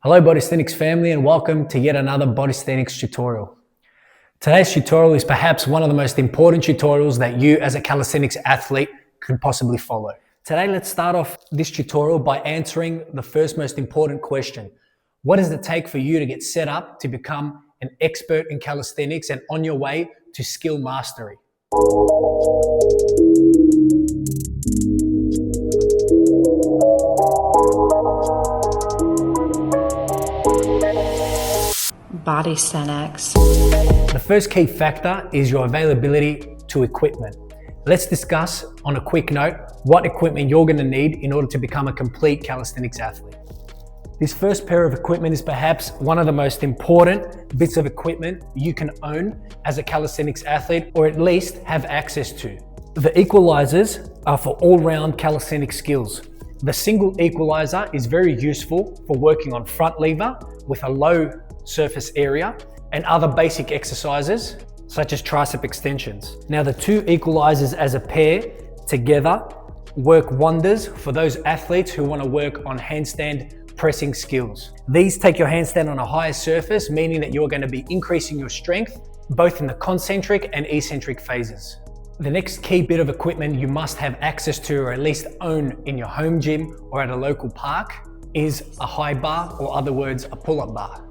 Hello Bodysthenics family, and welcome to yet another Bodysthenics tutorial. Today's tutorial is perhaps one of the most important tutorials that you as a calisthenics athlete could possibly follow. Today let's start off this tutorial by answering the first most important question. What does it take for you to get set up to become an expert in calisthenics and on your way to skill mastery? Bodysthenics. The first key factor is your availability to equipment. Let's discuss on a quick note what equipment you're going to need in order to become a complete calisthenics athlete. This first pair of equipment is perhaps one of the most important bits of equipment you can own as a calisthenics athlete, or at least have access to. The equalizers are for all-round calisthenics skills. The single equalizer is very useful for working on front lever with a low surface area and other basic exercises such as tricep extensions. Now the two equalizers as a pair together work wonders for those athletes who want to work on handstand pressing skills. These take your handstand on a higher surface, meaning that you're going to be increasing your strength both in the concentric and eccentric phases. The next key bit of equipment you must have access to, or at least own in your home gym or at a local park, is a high bar, or other words, a pull-up bar.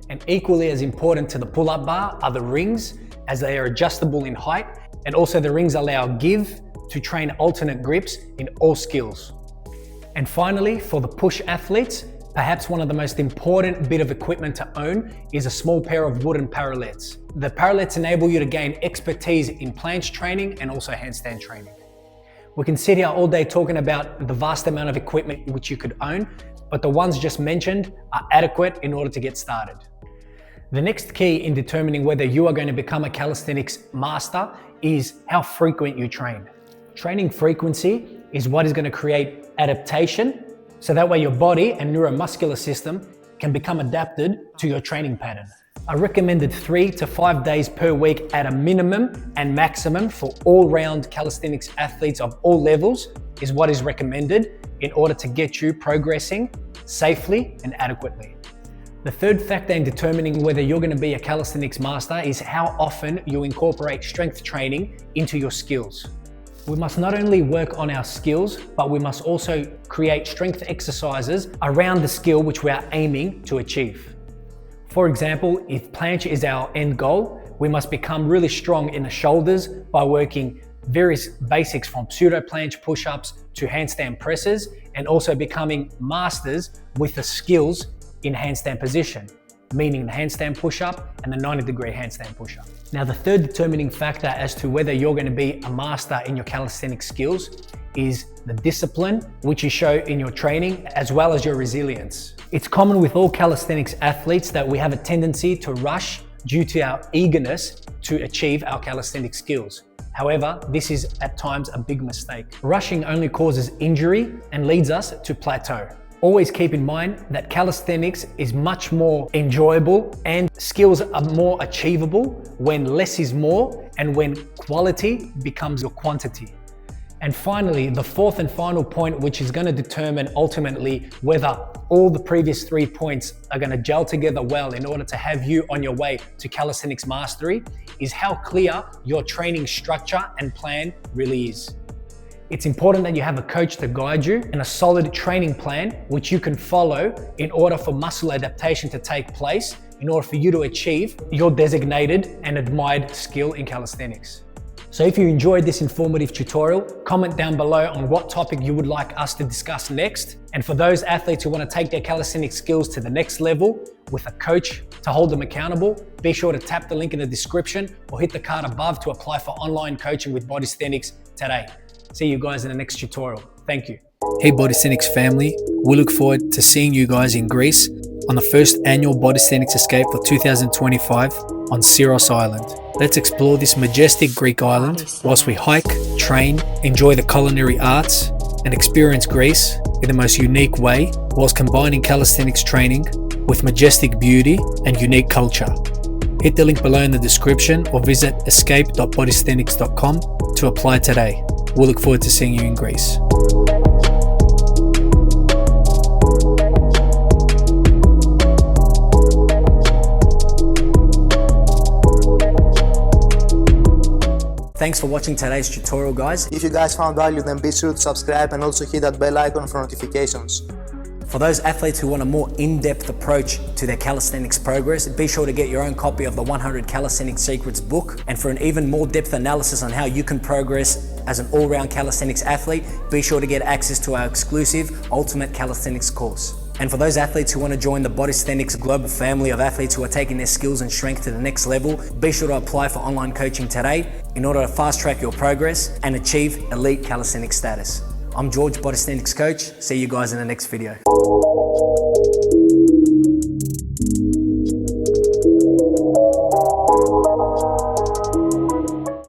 And equally as important to the pull-up bar are the rings, as they are adjustable in height, and also the rings allow give to train alternate grips in all skills. And finally, for the push athletes, perhaps one of the most important bit of equipment to own is a small pair of wooden parallettes. The parallettes enable you to gain expertise in planche training and also handstand training. We can sit here all day talking about the vast amount of equipment which you could own, but the ones just mentioned are adequate in order to get started. The next key in determining whether you are going to become a calisthenics master is how frequent you train. Training frequency is what is going to create adaptation, so that way your body and neuromuscular system can become adapted to your training pattern. A recommended 3 to 5 days per week at a minimum and maximum for all-round calisthenics athletes of all levels is what is recommended in order to get you progressing safely and adequately. The third factor in determining whether you're going to be a calisthenics master is how often you incorporate strength training into your skills. We must not only work on our skills, but we must also create strength exercises around the skill which we are aiming to achieve. For example, if planche is our end goal, we must become really strong in the shoulders by working various basics from pseudo planche push-ups to handstand presses, and also becoming masters with the skills in handstand position, meaning the handstand push-up and the 90-degree handstand push-up. Now, the third determining factor as to whether you're going to be a master in your calisthenics skills is the discipline which you show in your training, as well as your resilience. It's common with all calisthenics athletes that we have a tendency to rush due to our eagerness to achieve our calisthenics skills. However, this is at times a big mistake. Rushing only causes injury and leads us to plateau. Always keep in mind that calisthenics is much more enjoyable and skills are more achievable when less is more and when quality becomes your quantity. And finally, the fourth and final point, which is going to determine ultimately whether all the previous 3 points are going to gel together well in order to have you on your way to calisthenics mastery, is how clear your training structure and plan really is. It's important that you have a coach to guide you and a solid training plan which you can follow in order for muscle adaptation to take place, in order for you to achieve your designated and admired skill in calisthenics. So if you enjoyed this informative tutorial, comment down below on what topic you would like us to discuss next. And for those athletes who want to take their calisthenics skills to the next level with a coach to hold them accountable, be sure to tap the link in the description or hit the card above to apply for online coaching with Bodysthenics today. See you guys in the next tutorial. Thank you. Hey Bodysthenics family, we look forward to seeing you guys in Greece on the first annual Bodysthenics Escape for 2025 on Syros Island. Let's explore this majestic Greek island whilst we hike, train, enjoy the culinary arts, and experience Greece in the most unique way whilst combining calisthenics training with majestic beauty and unique culture. Hit the link below in the description or visit escape.bodysthenics.com to apply today. We'll look forward to seeing you in Greece. Thanks for watching today's tutorial, guys. If you guys found value, then be sure to subscribe and also hit that bell icon for notifications. For those athletes who want a more in-depth approach to their calisthenics progress, be sure to get your own copy of the 100 Calisthenics Secrets book. And for an even more depth analysis on how you can progress as an all-round calisthenics athlete, be sure to get access to our exclusive Ultimate Calisthenics course. And for those athletes who want to join the Bodysthenics global family of athletes who are taking their skills and strength to the next level, be sure to apply for online coaching today in order to fast-track your progress and achieve elite calisthenics status. I'm George, Bodysthenics coach. See you guys in the next video.